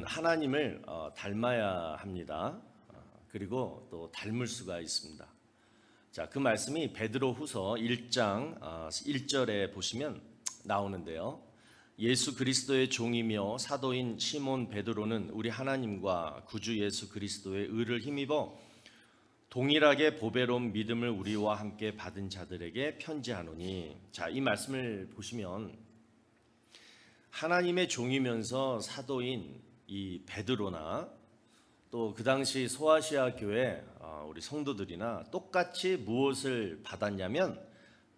하나님을 닮아야 합니다. 그리고 또 닮을 수가 있습니다. 자, 그 말씀이 베드로후서 1장 1절에 보시면 나오는데요. 예수 그리스도의 종이며 사도인 시몬 베드로는 우리 하나님과 구주 예수 그리스도의 의를 힘입어 동일하게 보배로운 믿음을 우리와 함께 받은 자들에게 편지하노니. 자, 이 말씀을 보시면 하나님의 종이면서 사도인 이 베드로나 또 그 당시 소아시아 교회 우리 성도들이나 똑같이 무엇을 받았냐면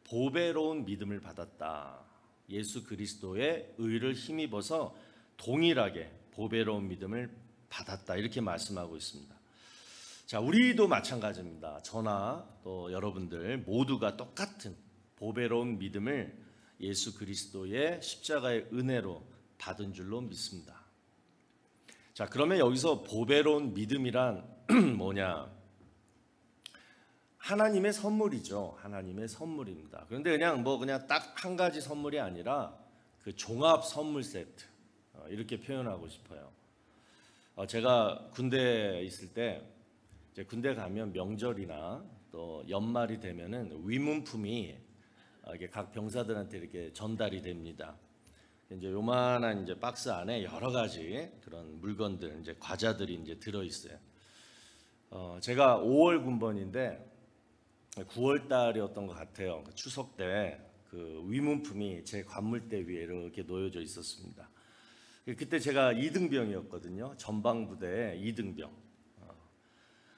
보배로운 믿음을 받았다. 예수 그리스도의 의를 힘입어서 동일하게 보배로운 믿음을 받았다. 이렇게 말씀하고 있습니다. 자, 우리도 마찬가지입니다. 저나 또 여러분들 모두가 똑같은 보배로운 믿음을 예수 그리스도의 십자가의 은혜로 받은 줄로 믿습니다. 자, 그러면 여기서 보배로운 믿음이란 뭐냐? 하나님의 선물이죠. 하나님의 선물입니다. 그런데 그냥 딱 한 가지 선물이 아니라 그 종합 선물 세트, 이렇게 표현하고 싶어요. 제가 군대에 있을 때 이제 군대 가면 명절이나 또 연말이 되면은 위문품이 이게 각 병사들한테 이렇게 전달이 됩니다. 이제 요만한 이제 박스 안에 여러 가지 그런 물건들, 이제 과자들이 이제 들어 있어요. 제가 5월 군번인데 9월 달이었던 것 같아요. 추석 때 그 위문품이 제 관물대 위에 이렇게 놓여져 있었습니다. 그때 제가 2등병이었거든요. 전방부대 2등병.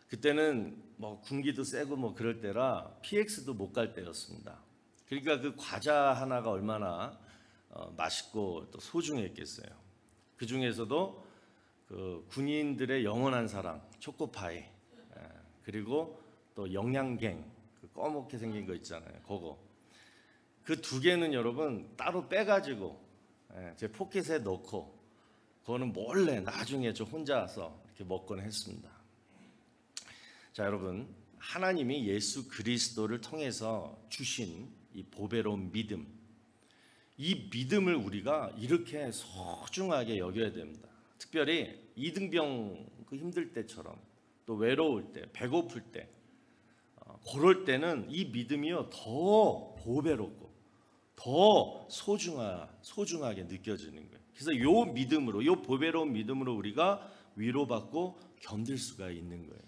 그때는 뭐 군기도 세고 뭐 그럴 때라 PX도 못 갈 때였습니다. 그러니까 그 과자 하나가 얼마나 맛있고 또 소중했겠어요. 그 중에서도 그 군인들의 영원한 사랑 초코파이, 그리고 또 영양갱, 그 꺼멓게 생긴 거 있잖아요. 그거 그 두 개는 여러분 따로 빼가지고 제 포켓에 넣고 그거는 몰래 나중에 저 혼자서 이렇게 먹곤 했습니다. 자, 여러분, 하나님이 예수 그리스도를 통해서 주신 이 보배로운 믿음, 이 믿음을 우리가 이렇게 소중하게 여겨야 됩니다. 특별히 이등병 그 힘들 때처럼, 또 외로울 때, 배고플 때, 그럴 때는 이 믿음이요 더 보배롭고 더 소중하게 느껴지는 거예요. 그래서 이 믿음으로, 이 보배로운 믿음으로 우리가 위로받고 견딜 수가 있는 거예요.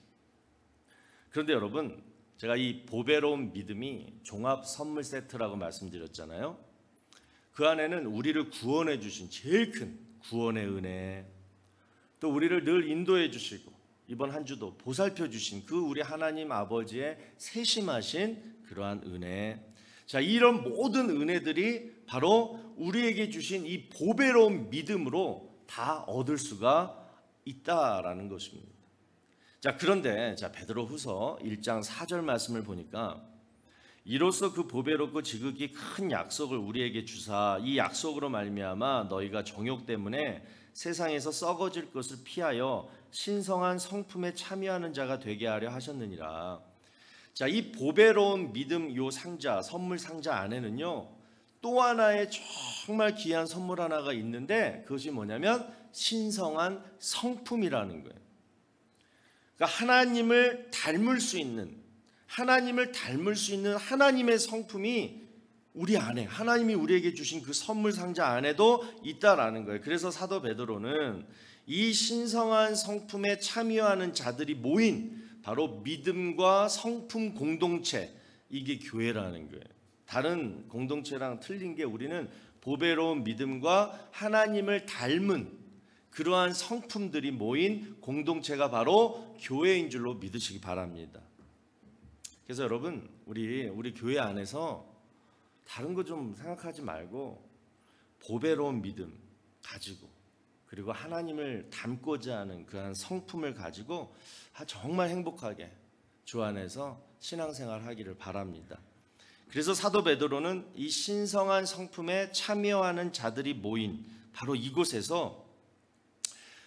그런데 여러분, 제가 이 보배로운 믿음이 종합 선물 세트라고 말씀드렸잖아요. 그 안에는 우리를 구원해 주신 제일 큰 구원의 은혜, 또 우리를 늘 인도해 주시고 이번 한 주도 보살펴 주신 그 우리 하나님 아버지의 세심하신 그러한 은혜, 자, 이런 모든 은혜들이 바로 우리에게 주신 이 보배로운 믿음으로 다 얻을 수가 있다라는 것입니다. 자, 그런데 베드로후서 1장 4절 말씀을 보니까 이로써 그 보배롭고 지극히 큰 약속을 우리에게 주사 이 약속으로 말미암아 너희가 정욕 때문에 세상에서 썩어질 것을 피하여 신성한 성품에 참여하는 자가 되게 하려 하셨느니라. 자, 이 보배로운 믿음 요 상자, 선물 상자 안에는요 또 하나의 정말 귀한 선물 하나가 있는데 그것이 뭐냐면 신성한 성품이라는 거예요. 그러니까 하나님을 닮을 수 있는 하나님의 성품이 우리 안에, 하나님이 우리에게 주신 그 선물 상자 안에도 있다라는 거예요. 그래서 사도 베드로는 이 신성한 성품에 참여하는 자들이 모인 바로 믿음과 성품 공동체, 이게 교회라는 거예요. 다른 공동체랑 틀린 게 우리는 보배로운 믿음과 하나님을 닮은 그러한 성품들이 모인 공동체가 바로 교회인 줄로 믿으시기 바랍니다. 그래서 여러분, 우리 교회 안에서 다른 거 좀 생각하지 말고 보배로운 믿음 가지고, 그리고 하나님을 닮고자 하는 그런 성품을 가지고 정말 행복하게 주 안에서 신앙생활 하기를 바랍니다. 그래서 사도 베드로는 이 신성한 성품에 참여하는 자들이 모인 바로 이곳에서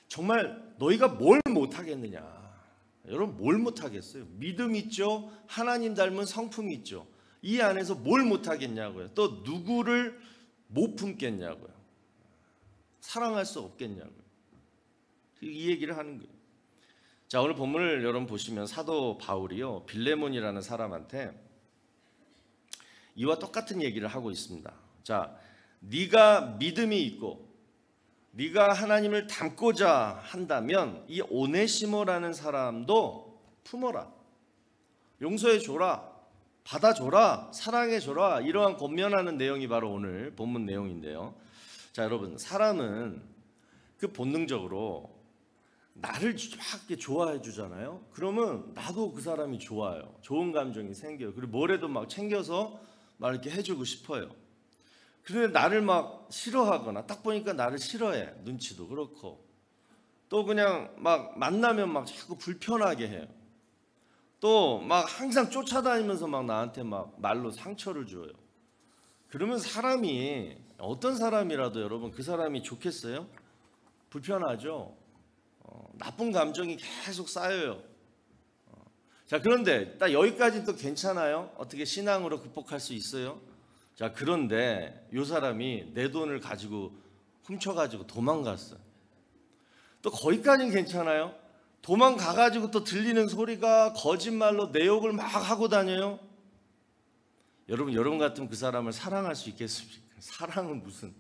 정말 너희가 뭘 못하겠느냐, 여러분 뭘 못하겠어요? 믿음 있죠, 하나님 닮은 성품이 있죠, 이 안에서 뭘 못하겠냐고요. 또 누구를 못 품겠냐고요. 사랑할 수 없겠냐고요. 이 얘기를 하는 거예요. 자, 오늘 본문을 여러분 보시면 사도 바울이요 빌레몬이라는 사람한테 이와 똑같은 얘기를 하고 있습니다. 자, 네가 믿음이 있고 네가 하나님을 닮고자 한다면 이 오네시모라는 사람도 품어라, 용서해줘라, 받아줘라, 사랑해줘라. 이러한 권면하는 내용이 바로 오늘 본문 내용인데요. 자, 여러분, 사람은 그 본능적으로 나를 막 좋아해 주잖아요. 그러면 나도 그 사람이 좋아요. 좋은 감정이 생겨요. 그리고 뭐래도 막 챙겨서 막 이렇게 해주고 싶어요. 그런데 나를 막 싫어하거나 딱 보니까 나를 싫어해. 눈치도 그렇고 또 그냥 막 만나면 막 자꾸 불편하게 해요. 또 막 항상 쫓아다니면서 막 나한테 막 말로 상처를 줘요. 그러면 사람이 어떤 사람이라도 여러분 그 사람이 좋겠어요? 불편하죠. 나쁜 감정이 계속 쌓여요. 자, 그런데 딱 여기까지는 또 괜찮아요. 어떻게 신앙으로 극복할 수 있어요? 자, 그런데 이 사람이 내 돈을 가지고 훔쳐가지고 도망갔어요. 또 거기까지는 괜찮아요. 도망가가지고 또 들리는 소리가 거짓말로 내 욕을 막 하고 다녀요. 여러분 같으면 그 사람을 사랑할 수 있겠습니까? 사랑은 무슨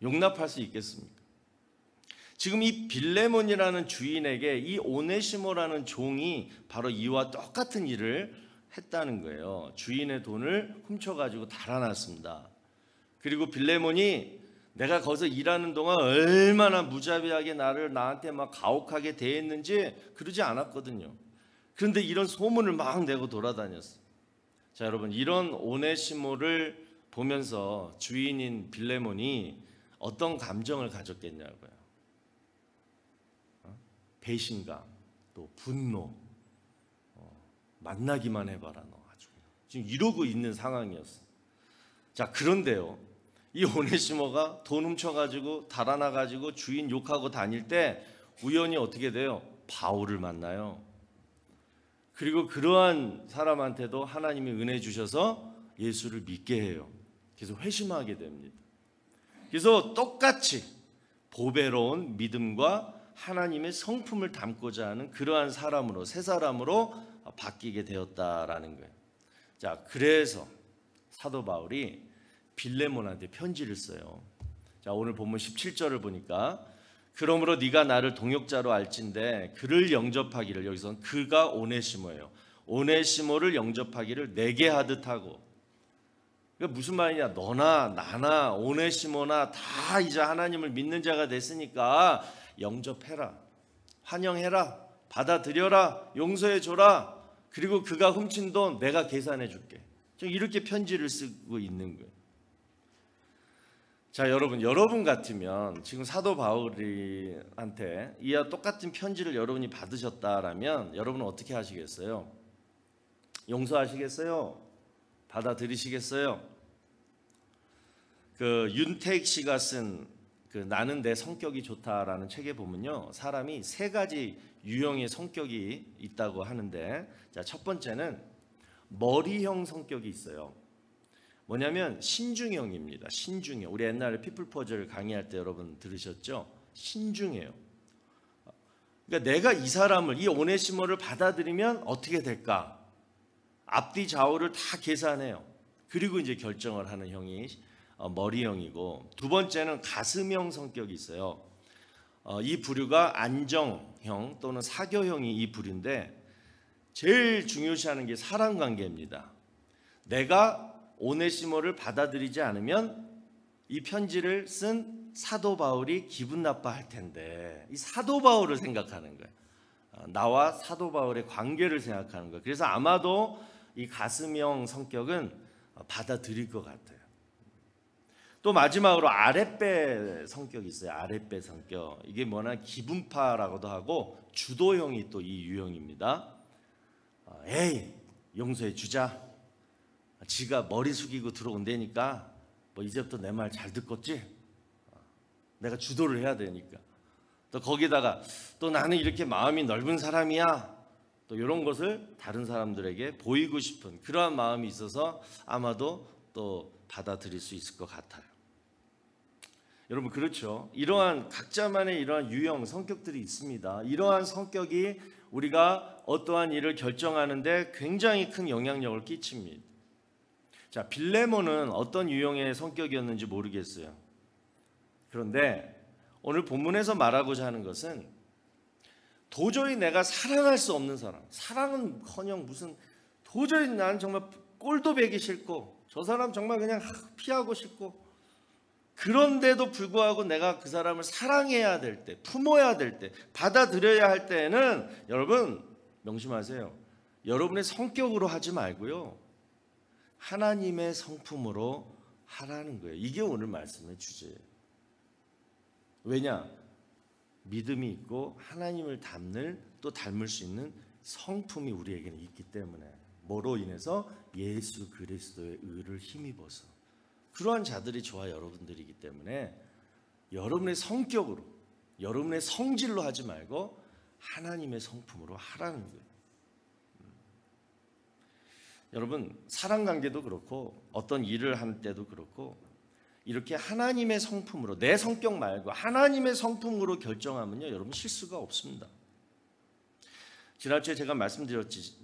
용납할 수 있겠습니까? 지금 이 빌레몬이라는 주인에게 이 오네시모라는 종이 바로 이와 똑같은 일을 했다는 거예요. 주인의 돈을 훔쳐가지고 달아났습니다. 그리고 빌레몬이 내가 거기서 일하는 동안 얼마나 무자비하게 나한테 막 가혹하게 대했는지 그러지 않았거든요. 그런데 이런 소문을 막 내고 돌아다녔어요. 자, 여러분, 이런 오네시모를 보면서 주인인 빌레몬이 어떤 감정을 가졌겠냐고요. 배신감, 또 분노, 만나기만 해봐라 너 아주 지금 이러고 있는 상황이었어. 자, 그런데요, 이 오네시모가 돈 훔쳐가지고 달아나가지고 주인 욕하고 다닐 때 우연히 어떻게 돼요? 바울을 만나요. 그리고 그러한 사람한테도 하나님이 은혜 주셔서 예수를 믿게 해요. 그래서 회심하게 됩니다. 그래서 똑같이 보배로운 믿음과 하나님의 성품을 담고자 하는 그러한 사람으로, 새 사람으로 바뀌게 되었다라는 거예요. 자, 그래서 사도 바울이 빌레몬한테 편지를 써요. 자, 오늘 본문 17절을 보니까 그러므로 네가 나를 동역자로 알진대 그를 영접하기를, 여기서 그가 오네시모예요. 오네시모를 영접하기를 내게 하듯 하고. 그러니까 무슨 말이냐? 너나 나나 오네시모나 다 이제 하나님을 믿는 자가 됐으니까 영접해라, 환영해라, 받아들여라, 용서해줘라. 그리고 그가 훔친 돈 내가 계산해줄게. 이렇게 편지를 쓰고 있는 거예요. 자, 여러분 같으면 지금 사도 바울한테 이와 똑같은 편지를 여러분이 받으셨다라면 여러분은 어떻게 하시겠어요? 용서하시겠어요? 받아들이시겠어요? 그 윤택 씨가 쓴 그 나는 내 성격이 좋다라는 책에 보면요, 사람이 세 가지 유형의 성격이 있다고 하는데, 자, 첫 번째는 머리형 성격이 있어요. 뭐냐면 신중형입니다. 신중형. 우리 옛날에 피플 퍼즐 강의할 때 여러분 들으셨죠? 신중해요. 그러니까 내가 이 사람을, 이 오네시모를 받아들이면 어떻게 될까? 앞뒤 좌우를 다 계산해요. 그리고 이제 결정을 하는 형이 머리형이고, 두 번째는 가슴형 성격이 있어요. 이 부류가 안정형 또는 사교형이 이 부류인데, 제일 중요시하는 게 사람 관계입니다. 내가 오네시모를 받아들이지 않으면 이 편지를 쓴 사도 바울이 기분 나빠할 텐데, 이 사도 바울을 생각하는 거예요. 나와 사도 바울의 관계를 생각하는 거예요. 그래서 아마도 이 가슴형 성격은 받아들일 것 같아요. 또 마지막으로 아랫배 성격이 있어요. 아랫배 성격. 이게 뭐냐, 기분파라고도 하고 주도형이 또 이 유형입니다. 에이, 용서해 주자. 지가 머리 숙이고 들어온다니까 뭐 이제부터 내 말 잘 듣겠지? 내가 주도를 해야 되니까. 또 거기다가 또 나는 이렇게 마음이 넓은 사람이야. 또 이런 것을 다른 사람들에게 보이고 싶은 그러한 마음이 있어서 아마도 또 받아들일 수 있을 것 같아요. 여러분 그렇죠? 이러한 각자만의 이러한 유형, 성격들이 있습니다. 이러한 성격이 우리가 어떠한 일을 결정하는데 굉장히 큰 영향력을 끼칩니다. 자, 빌레몬은 어떤 유형의 성격이었는지 모르겠어요. 그런데 오늘 본문에서 말하고자 하는 것은 도저히 내가 사랑할 수 없는 사람, 사랑은커녕 무슨 도저히 나는 정말 꼴도 보기 싫고 저 사람 정말 그냥 피하고 싶고 그런데도 불구하고 내가 그 사람을 사랑해야 될 때, 품어야 될 때, 받아들여야 할 때는 여러분 명심하세요. 여러분의 성격으로 하지 말고요. 하나님의 성품으로 하라는 거예요. 이게 오늘 말씀의 주제예요. 왜냐? 믿음이 있고 하나님을 닮을 수 있는 성품이 우리에게는 있기 때문에 뭐로 인해서 예수 그리스도의 의를 힘입어서 그러한 자들이 저와 여러분들이기 때문에 여러분의 성격으로 여러분의 성질로 하지 말고 하나님의 성품으로 하라는 거예요. 여러분 사랑관계도 그렇고 어떤 일을 할 때도 그렇고 이렇게 하나님의 성품으로 내 성격 말고 하나님의 성품으로 결정하면요 여러분 실수가 없습니다. 지난주에 제가 말씀드렸듯이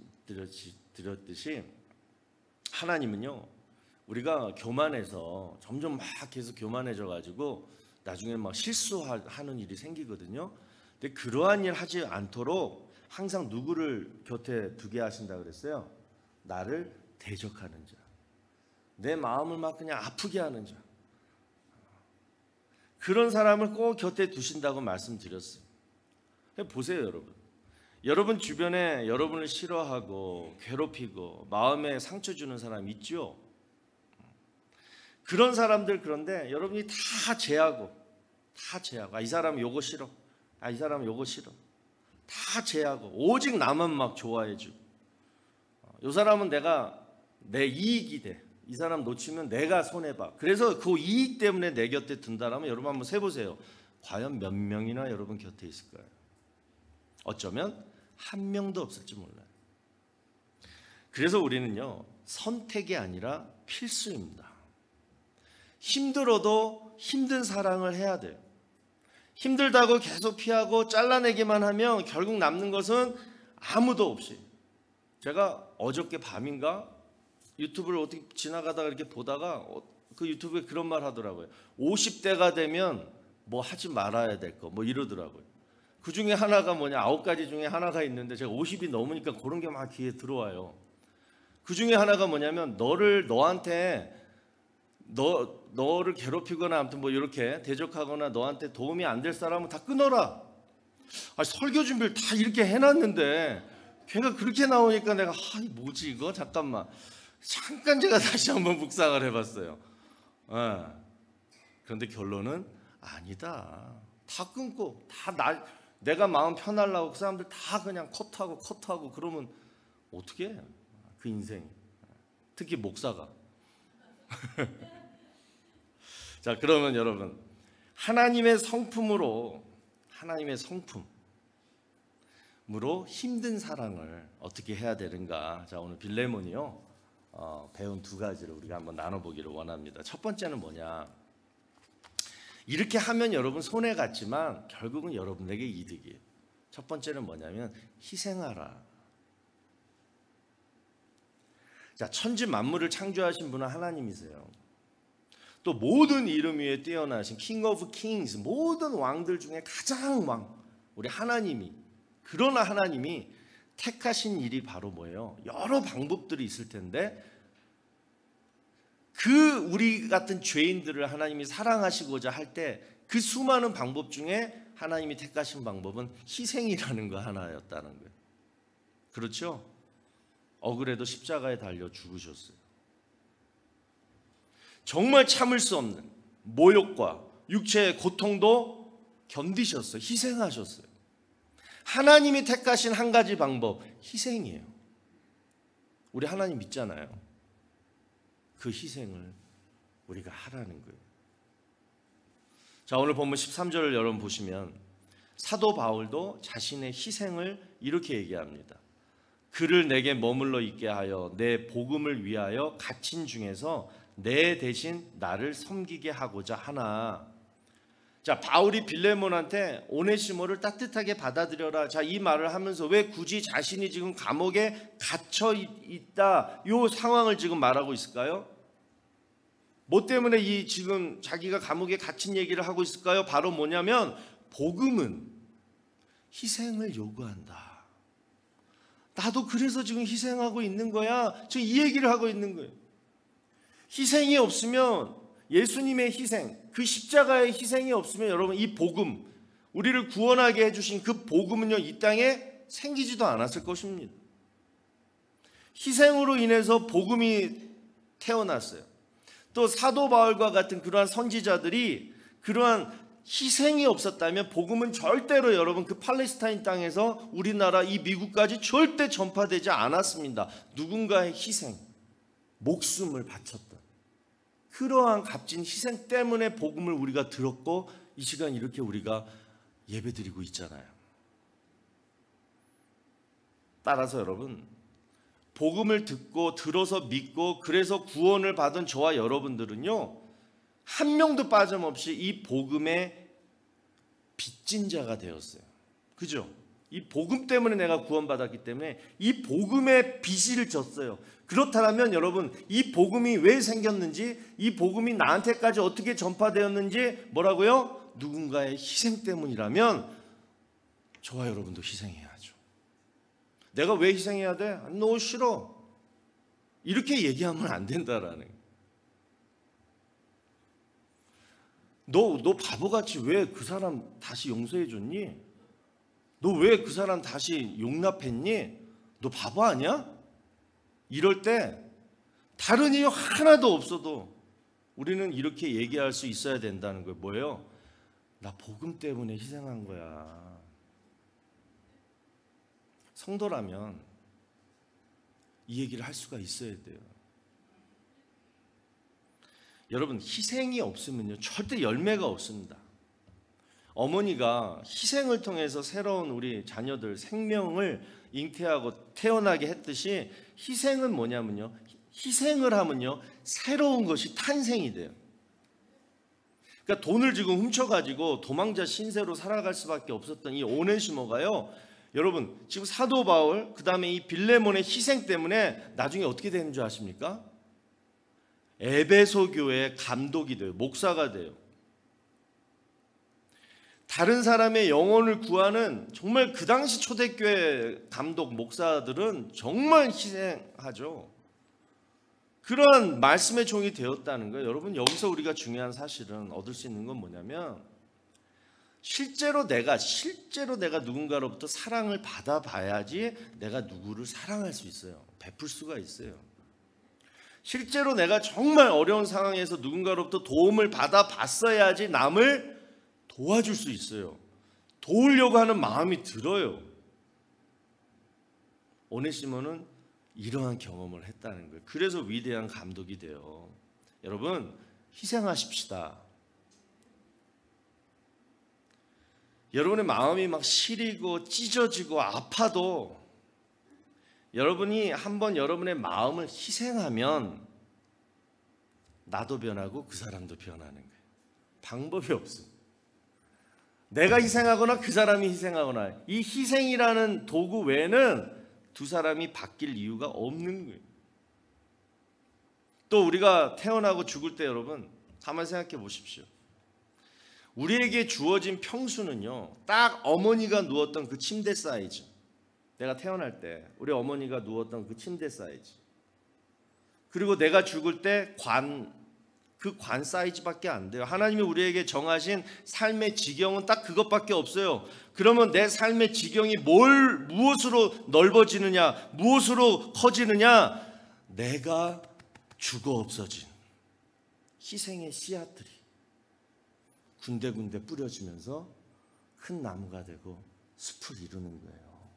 하나님은요 우리가 교만해서 점점 막 계속 교만해져 가지고 나중에 막 실수하는 일이 생기거든요. 근데 그러한 일 하지 않도록 항상 누구를 곁에 두게 하신다 그랬어요? 나를 대적하는 자, 내 마음을 막 그냥 아프게 하는 자, 그런 사람을 꼭 곁에 두신다고 말씀드렸어요. 보세요 여러분. 여러분 주변에 여러분을 싫어하고 괴롭히고 마음에 상처 주는 사람 있죠? 그런 사람들 그런데 여러분이 다 제하고 이 사람은 요거 싫어, 이 사람은 요거 싫어, 다 제하고 오직 나만 막 좋아해주고 이 사람은 내 이익이 돼, 이 사람 놓치면 내가 손해봐. 그래서 그 이익 때문에 내 곁에 둔다라면 여러분 한번 세보세요. 과연 몇 명이나 여러분 곁에 있을까요? 어쩌면 한 명도 없을지 몰라요. 그래서 우리는요 선택이 아니라 필수입니다. 힘들어도 힘든 사랑을 해야 돼요. 힘들다고 계속 피하고 잘라내기만 하면 결국 남는 것은 아무도 없이. 제가 어저께 밤인가 유튜브를 어떻게 지나가다가 이렇게 보다가 그 유튜브에 그런 말 하더라고요. 50대가 되면 뭐 하지 말아야 될 거 뭐 이러더라고요. 그 중에 하나가 뭐냐, 9가지 중에 하나가 있는데 제가 50이 넘으니까 그런 게 막 귀에 들어와요. 그 중에 하나가 뭐냐면 너를 괴롭히거나 아무튼 뭐 이렇게 대적하거나 너한테 도움이 안 될 사람은 다 끊어라. 설교 준비를 다 이렇게 해놨는데 걔가 그렇게 나오니까 내가 뭐지 이거? 잠깐만 제가 다시 한번 묵상을 해봤어요. 그런데 결론은 아니다. 다 끊고 내가 마음 편하려고 그 사람들 다 그냥 컷하고 그러면 어떻게 해? 그 인생 특히 목사가 자 그러면 여러분 하나님의 성품으로 힘든 사랑을 어떻게 해야 되는가. 자 오늘 빌레몬이요 배운 2가지를 우리가 한번 나눠보기를 원합니다. 첫 번째는 뭐냐, 이렇게 하면 여러분 손해 같지만 결국은 여러분에게 이득이에요. 첫 번째는 뭐냐면 희생하라. 자 천지 만물을 창조하신 분은 하나님이세요. 또 모든 이름 위에 뛰어나신 킹 오브 킹스, 모든 왕들 중에 가장 왕 우리 하나님이, 그러나 하나님이 택하신 일이 바로 뭐예요? 여러 방법들이 있을 텐데 우리 같은 죄인들을 하나님이 사랑하시고자 할 때 그 수많은 방법 중에 하나님이 택하신 방법은 희생이라는 거 하나였다는 거예요. 그렇죠? 억울해도 십자가에 달려 죽으셨어요. 정말 참을 수 없는 모욕과 육체의 고통도 견디셨어요. 희생하셨어요. 하나님이 택하신 한 가지 방법, 희생이에요. 우리 하나님 믿잖아요. 그 희생을 우리가 하라는 거예요. 자 오늘 본문 13절을 여러분 보시면 사도 바울도 자신의 희생을 이렇게 얘기합니다. 그를 내게 머물러 있게 하여 내 복음을 위하여 갇힌 중에서 내 대신 나를 섬기게 하고자 하나. 자, 바울이 빌레몬한테 오네시모를 따뜻하게 받아들여라. 자, 이 말을 하면서 왜 굳이 자신이 지금 감옥에 갇혀 있다 요 상황을 지금 말하고 있을까요? 뭐 때문에 이 지금 자기가 감옥에 갇힌 얘기를 하고 있을까요? 바로 뭐냐면 복음은 희생을 요구한다. 나도 그래서 지금 희생하고 있는 거야. 지금 이 얘기를 하고 있는 거예요. 희생이 없으면, 예수님의 희생, 그 십자가의 희생이 없으면 여러분 이 복음, 우리를 구원하게 해주신 그 복음은요 이 땅에 생기지도 않았을 것입니다. 희생으로 인해서 복음이 태어났어요. 또 사도 바울과 같은 그러한 선지자들이 그러한 희생이 없었다면 복음은 절대로 여러분 그 팔레스타인 땅에서 우리나라 이 미국까지 절대 전파되지 않았습니다. 누군가의 희생, 목숨을 바쳤던 그러한 값진 희생 때문에 복음을 우리가 들었고 이 시간 이렇게 우리가 예배드리고 있잖아요. 따라서 여러분 복음을 듣고 들어서 믿고 그래서 구원을 받은 저와 여러분들은요 한 명도 빠짐없이 이 복음의 빚진 자가 되었어요. 그죠? 이 복음 때문에 내가 구원받았기 때문에 이 복음의 빚을 졌어요. 그렇다면 여러분 이 복음이 왜 생겼는지, 이 복음이 나한테까지 어떻게 전파되었는지 뭐라고요? 누군가의 희생 때문이라면 저와 여러분도 희생해야죠. 내가 왜 희생해야 돼? 너 싫어. 이렇게 얘기하면 안 된다라는 거예요. 너 바보같이 왜 그 사람 다시 용서해 줬니? 너 왜 그 사람 다시 용납했니? 너 바보 아니야? 이럴 때 다른 이유 하나도 없어도 우리는 이렇게 얘기할 수 있어야 된다는 거예요. 뭐예요? 나 복음 때문에 희생한 거야. 성도라면 이 얘기를 할 수가 있어야 돼요. 여러분 희생이 없으면요 절대 열매가 없습니다. 어머니가 희생을 통해서 새로운 우리 자녀들 생명을 잉태하고 태어나게 했듯이 희생은 뭐냐면요 희생을 하면요 새로운 것이 탄생이 돼요. 그러니까 돈을 지금 훔쳐가지고 도망자 신세로 살아갈 수밖에 없었던 이 오네시모가요 여러분 지금 사도 바울 그 다음에 이 빌레몬의 희생 때문에 나중에 어떻게 되는 줄 아십니까? 에베소 교회의 감독이 돼요. 목사가 돼요. 다른 사람의 영혼을 구하는 정말 그 당시 초대교회 감독 목사들은 정말 희생하죠. 그런 말씀의 종이 되었다는 거예요. 여러분 여기서 우리가 중요한 사실은 얻을 수 있는 건 뭐냐면 실제로 내가 누군가로부터 사랑을 받아봐야지 내가 누구를 사랑할 수 있어요. 베풀 수가 있어요. 실제로 내가 정말 어려운 상황에서 누군가로부터 도움을 받아봤어야지 남을 도와줄 수 있어요. 도우려고 하는 마음이 들어요. 오네시모는 이러한 경험을 했다는 거예요. 그래서 위대한 감독이 돼요. 여러분 희생하십시다. 여러분의 마음이 막 시리고 찢어지고 아파도 여러분이 한번 여러분의 마음을 희생하면 나도 변하고 그 사람도 변하는 거예요. 방법이 없어요. 내가 희생하거나 그 사람이 희생하거나 이 희생이라는 도구 외에는 두 사람이 바뀔 이유가 없는 거예요. 또 우리가 태어나고 죽을 때 여러분 가만히 생각해 보십시오. 우리에게 주어진 평수는요 딱 어머니가 누웠던 그 침대 사이즈, 내가 태어날 때 우리 어머니가 누웠던 그 침대 사이즈, 그리고 내가 죽을 때 그 관 사이즈밖에 안 돼요. 하나님이 우리에게 정하신 삶의 지경은 딱 그것밖에 없어요. 그러면 내 삶의 지경이 무엇으로 넓어지느냐, 무엇으로 커지느냐? 내가 죽어 없어진 희생의 씨앗들이 군데군데 뿌려지면서 큰 나무가 되고 숲을 이루는 거예요.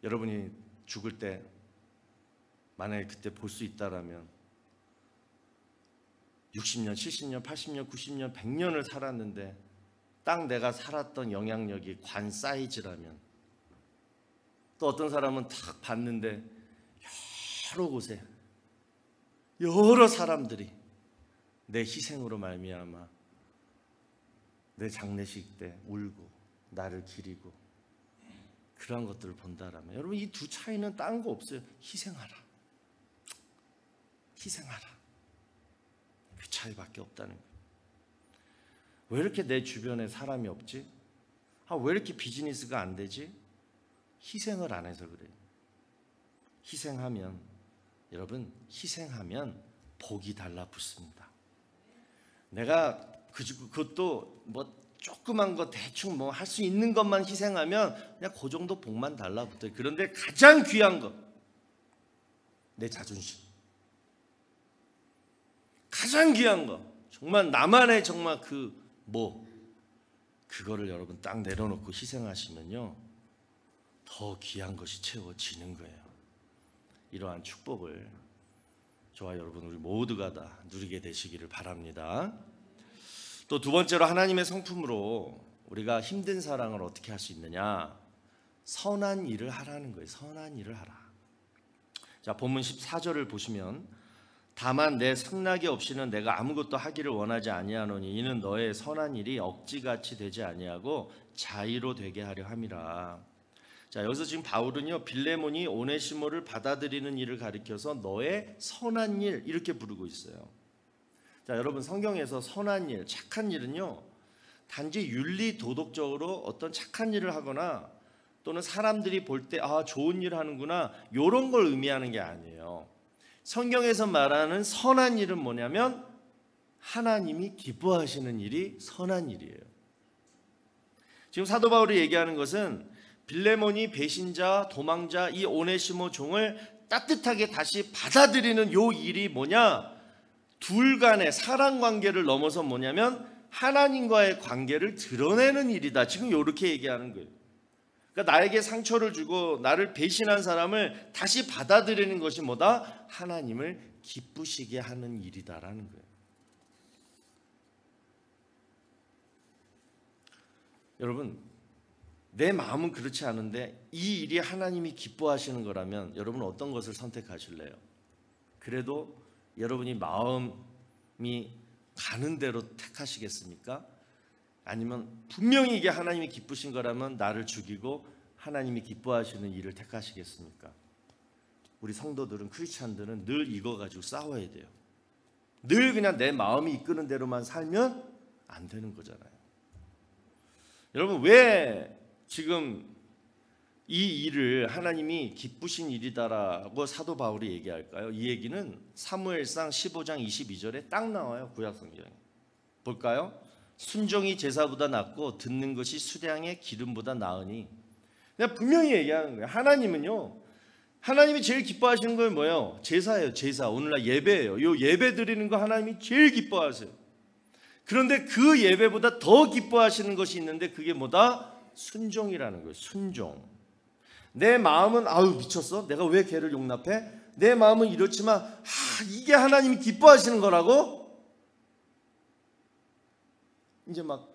여러분이 죽을 때 만약에 그때 볼 수 있다라면 60년, 70년, 80년, 90년, 100년을 살았는데 딱 내가 살았던 영향력이 관 사이즈라면, 또 어떤 사람은 딱 봤는데 여러 곳에 여러 사람들이 내 희생으로 말미암아 내 장례식 때 울고 나를 기리고 그러한 것들을 본다라면 여러분 이 두 차이는 딴 거 없어요. 희생하라. 그 차이밖에 없다는 거예요. 왜 이렇게 내 주변에 사람이 없지? 왜 이렇게 비즈니스가 안 되지? 희생을 안 해서 그래요. 여러분 희생하면 복이 달라붙습니다. 내가 그것도 뭐 조그만 거 대충 뭐 할 수 있는 것만 희생하면 그냥 그 정도 복만 달라붙어요. 그런데 가장 귀한 거, 내 자존심. 가장 귀한 거, 정말 나만의 정말 그거를 여러분 딱 내려놓고 희생하시면요 더 귀한 것이 채워지는 거예요. 이러한 축복을 저와 여러분 우리 모두가 다 누리게 되시기를 바랍니다. 또 두 번째로 하나님의 성품으로 우리가 힘든 사랑을 어떻게 할 수 있느냐? 선한 일을 하라는 거예요. 선한 일을 하라. 자, 본문 14절을 보시면 다만 내 승낙이 없이는 내가 아무것도 하기를 원하지 아니하노니 이는 너의 선한 일이 억지같이 되지 아니하고 자의로 되게 하려 함이라. 자, 여기서 지금 바울은요 빌레몬이 오네시모를 받아들이는 일을 가리켜서 너의 선한 일 이렇게 부르고 있어요. 자, 여러분 성경에서 선한 일, 착한 일은요 단지 윤리 도덕적으로 어떤 착한 일을 하거나 또는 사람들이 볼 때 좋은 일을 하는구나 이런 걸 의미하는 게 아니에요. 성경에서 말하는 선한 일은 뭐냐면 하나님이 기뻐하시는 일이 선한 일이에요. 지금 사도 바울이 얘기하는 것은 빌레몬이 배신자, 도망자 이 오네시모 종을 따뜻하게 다시 받아들이는 요 일이 뭐냐? 둘 간의 사랑 관계를 넘어서 뭐냐면 하나님과의 관계를 드러내는 일이다. 지금 이렇게 얘기하는 거예요. 그러니까 나에게 상처를 주고 나를 배신한 사람을 다시 받아들이는 것이 뭐다? 하나님을 기쁘시게 하는 일이다라는 거예요. 여러분 내 마음은 그렇지 않은데 이 일이 하나님이 기뻐하시는 거라면 여러분은 어떤 것을 선택하실래요? 그래도 여러분이 마음이 가는 대로 택하시겠습니까? 아니면 분명히 이게 하나님이 기쁘신 거라면 나를 죽이고 하나님이 기뻐하시는 일을 택하시겠습니까? 우리 성도들은 크리스찬들은 늘 이거 가지고 싸워야 돼요. 늘 그냥 내 마음이 이끄는 대로만 살면 안 되는 거잖아요. 여러분 왜 지금 이 일을 하나님이 기쁘신 일이다라고 사도 바울이 얘기할까요? 이 얘기는 사무엘상 15장 22절에 딱 나와요. 구약성경에. 볼까요? 순종이 제사보다 낫고 듣는 것이 수량의 기름보다 나으니. 그냥 분명히 얘기하는 거예요. 하나님은요. 하나님이 제일 기뻐하시는 건 뭐예요? 제사예요. 제사. 오늘날 예배예요. 이 예배 드리는 거 하나님이 제일 기뻐하세요. 그런데 그 예배보다 더 기뻐하시는 것이 있는데 그게 뭐다? 순종이라는 거예요. 순종. 내 마음은 미쳤어? 내가 왜 걔를 용납해? 내 마음은 이렇지만 이게 하나님이 기뻐하시는 거라고? 이제 막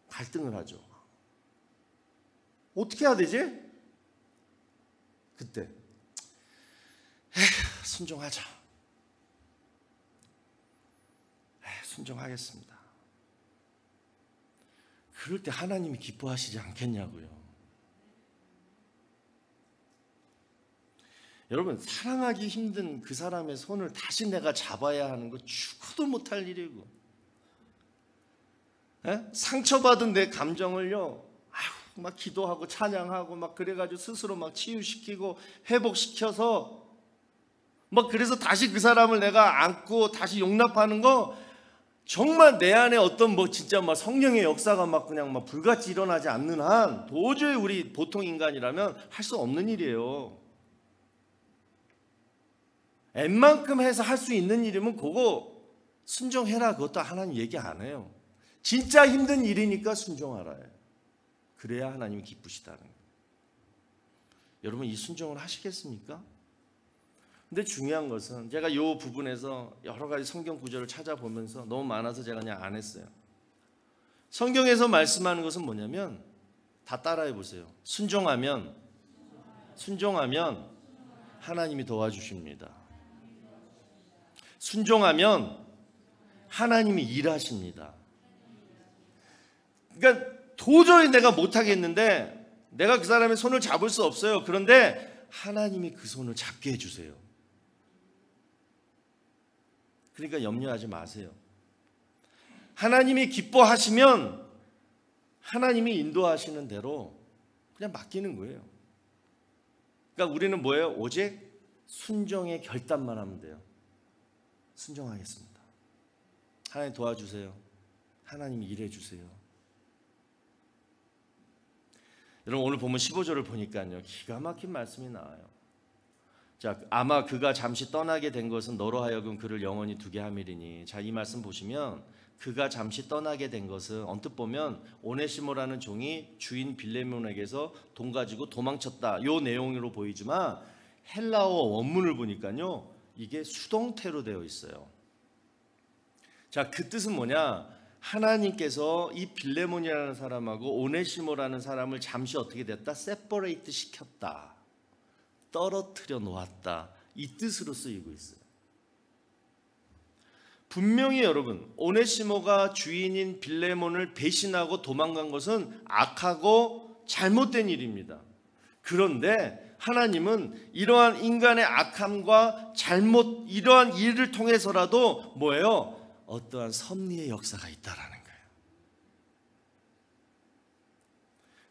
갈등을 하죠. 어떻게 해야 되지? 그때 순종하자. 순종하겠습니다. 그럴 때 하나님이 기뻐하시지 않겠냐고요. 여러분 사랑하기 힘든 그 사람의 손을 다시 내가 잡아야 하는 거 죽어도 못할 일이고, 상처받은 내 감정을요 막 기도하고 찬양하고 막 그래가지고 스스로 막 치유시키고 회복시켜서 막 그래서 다시 그 사람을 내가 안고 다시 용납하는 거 정말 내 안에 어떤 진짜 막 성령의 역사가 막 그냥 막 불같이 일어나지 않는 한 도저히 우리 보통 인간이라면 할 수 없는 일이에요. 웬만큼 해서 할 수 있는 일이면 그거 순종해라. 그것도 하나님 얘기 안 해요. 진짜 힘든 일이니까 순종하라 해요. 그래야 하나님이 기쁘시다는 거예요. 여러분 이 순종을 하시겠습니까? 근데 중요한 것은 제가 이 부분에서 여러 가지 성경 구절을 찾아보면서 너무 많아서 제가 그냥 안 했어요. 성경에서 말씀하는 것은 뭐냐면 다 따라해 보세요. 순종하면 하나님이 도와주십니다. 순종하면 하나님이 일하십니다. 그러니까 도저히 내가 못하겠는데 내가 그 사람의 손을 잡을 수 없어요. 그런데 하나님이 그 손을 잡게 해주세요. 그러니까 염려하지 마세요. 하나님이 기뻐하시면 하나님이 인도하시는 대로 그냥 맡기는 거예요. 그러니까 우리는 뭐예요? 오직 순종의 결단만 하면 돼요. 순종하겠습니다. 하나님 도와주세요. 하나님이 일해주세요. 여러분 오늘 보면 15절을 보니까요, 기가 막힌 말씀이 나와요. 자, 아마 그가 잠시 떠나게 된 것은 너로 하여금 그를 영원히 두게 함이리니. 자, 이 말씀 보시면 그가 잠시 떠나게 된 것은 언뜻 보면 오네시모라는 종이 주인 빌레몬에게서 돈 가지고 도망쳤다, 요 내용으로 보이지만 헬라어 원문을 보니까요 이게 수동태로 되어 있어요. 자, 그 뜻은 뭐냐? 하나님께서 이 빌레몬이라는 사람하고 오네시모라는 사람을 잠시 어떻게 됐다? 세퍼레이트 시켰다, 떨어뜨려 놓았다, 이 뜻으로 쓰이고 있어요. 분명히 여러분, 오네시모가 주인인 빌레몬을 배신하고 도망간 것은 악하고 잘못된 일입니다. 그런데 하나님은 이러한 인간의 악함과 잘못, 이러한 일을 통해서라도 뭐예요? 어떠한 섭리의 역사가 있다라는 거예요.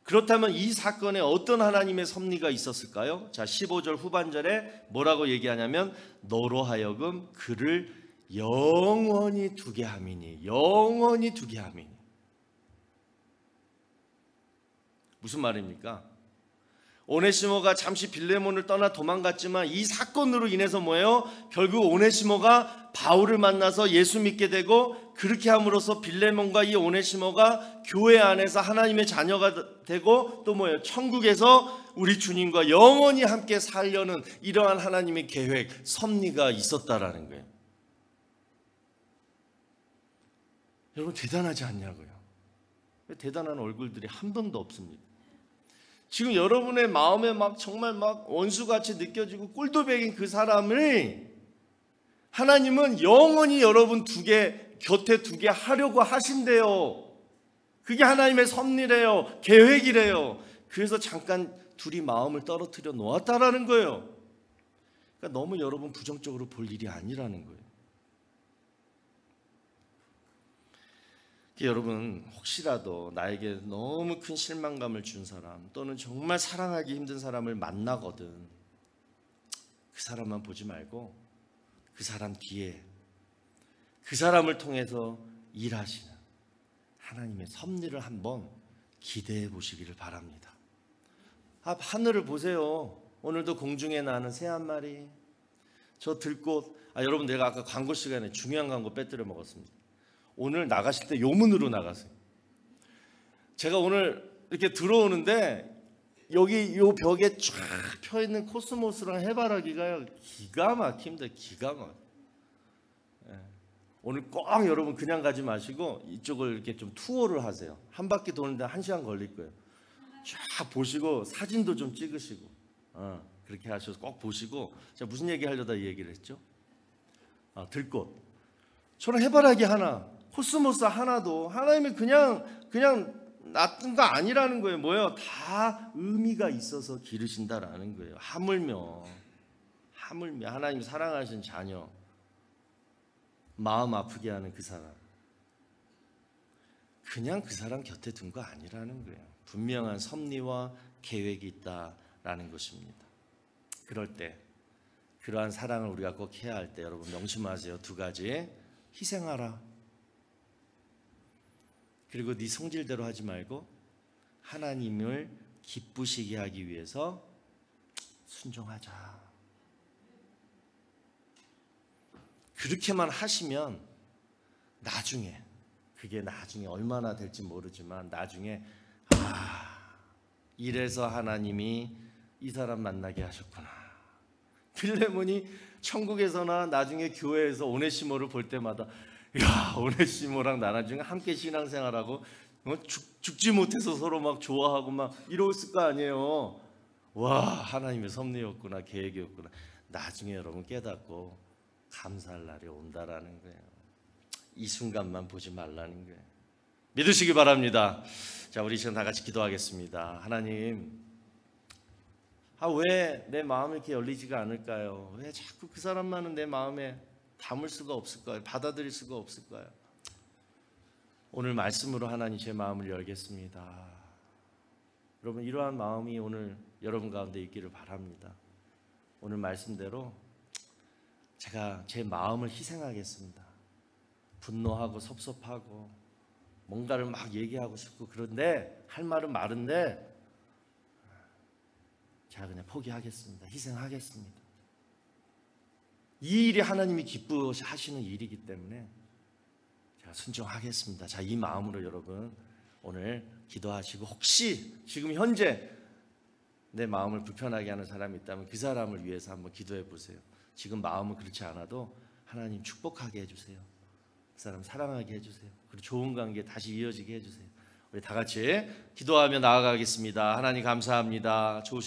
그렇다면 이 사건에 어떤 하나님의 섭리가 있었을까요? 자, 15절 후반절에 뭐라고 얘기하냐면 너로 하여금 그를 영원히 두게 함이니. 영원히 두게 함이니. 무슨 말입니까? 오네시모가 잠시 빌레몬을 떠나 도망갔지만 이 사건으로 인해서 뭐예요? 결국 오네시모가 바울을 만나서 예수 믿게 되고, 그렇게 함으로써 빌레몬과 이 오네시모가 교회 안에서 하나님의 자녀가 되고, 또 뭐예요? 천국에서 우리 주님과 영원히 함께 살려는 이러한 하나님의 계획, 섭리가 있었다라는 거예요. 여러분 대단하지 않냐고요? 대단한 얼굴들이 한 번도 없습니다. 지금 여러분의 마음에 막 정말 막 원수같이 느껴지고 꿀도백인 그 사람을 하나님은 영원히 여러분 곁에 두게 하려고 하신대요. 그게 하나님의 섭리래요. 계획이래요. 그래서 잠깐 둘이 마음을 떨어뜨려 놓았다라는 거예요. 그러니까 너무 여러분 부정적으로 볼 일이 아니라는 거예요. 여러분 혹시라도 나에게 너무 큰 실망감을 준 사람, 또는 정말 사랑하기 힘든 사람을 만나거든, 그 사람만 보지 말고 그 사람 뒤에 그 사람을 통해서 일하시는 하나님의 섭리를 한번 기대해 보시기를 바랍니다. 하늘을 보세요. 오늘도 공중에 나는 새 한 마리, 저 들꽃. 여러분 내가 아까 광고 시간에 중요한 광고 빼뜨려 먹었습니다. 오늘 나가실 때 요문으로 나가세요. 제가 오늘 이렇게 들어오는데 여기 요 벽에 쫙 펴있는 코스모스랑 해바라기가요 기가 막힙니다. 기가 막. 오늘 꼭 여러분 그냥 가지 마시고 이쪽을 이렇게 좀 투어를 하세요. 한 바퀴 도는데 1시간 걸릴 거예요. 쫙 보시고 사진도 좀 찍으시고 그렇게 하셔서 꼭 보시고. 제가 무슨 얘기 하려다 이 얘기를 했죠? 들꽃. 저는 해바라기 하나, 코스모스 하나도 하나님이 그냥 놔둔 거 아니라는 거예요. 뭐예요? 다 의미가 있어서 기르신다라는 거예요. 하물며 하나님 사랑하신 자녀, 마음 아프게 하는 그 사람, 그냥 그 사람 곁에 둔 거 아니라는 거예요. 분명한 섭리와 계획이 있다라는 것입니다. 그럴 때, 그러한 사랑을 우리가 꼭 해야 할 때 여러분 명심하세요. 2가지. 희생하라. 그리고 네 성질대로 하지 말고 하나님을 기쁘시게 하기 위해서 순종하자. 그렇게만 하시면 나중에, 그게 나중에 얼마나 될지 모르지만 나중에 이래서 하나님이 이 사람 만나게 하셨구나. 빌레몬이 천국에서나 나중에 교회에서 오네시모를 볼 때마다 야, 오네시모랑 나중에 함께 신앙생활하고 죽지 못해서 서로 막 좋아하고 막 이랬을 거 아니에요. 와, 하나님의 섭리였구나, 계획이었구나. 나중에 여러분 깨닫고 감사할 날이 온다라는 거예요. 이 순간만 보지 말라는 거예요. 믿으시기 바랍니다. 자, 우리 시간 다 같이 기도하겠습니다. 하나님, 왜 내 마음이 이렇게 열리지가 않을까요? 왜 자꾸 그 사람만은 내 마음에 담을 수가 없을까요? 받아들일 수가 없을까요? 오늘 말씀으로 하나님 제 마음을 열겠습니다. 여러분, 이러한 마음이 오늘 여러분 가운데 있기를 바랍니다. 오늘 말씀대로 제가 제 마음을 희생하겠습니다. 분노하고 섭섭하고 뭔가를 막 얘기하고 싶고 그런데 할 말은 많은데 제가 그냥 포기하겠습니다. 희생하겠습니다. 이 일이 하나님이 기뻐하시는 일이기 때문에 제가 순종하겠습니다. 자, 이 마음으로 여러분 오늘 기도하시고, 혹시 지금 현재 내 마음을 불편하게 하는 사람이 있다면 그 사람을 위해서 한번 기도해 보세요. 지금 마음은 그렇지 않아도 하나님 축복하게 해주세요. 그 사람 사랑하게 해주세요. 그리고 좋은 관계 다시 이어지게 해주세요. 우리 다 같이 기도하며 나아가겠습니다. 하나님 감사합니다. 좋으신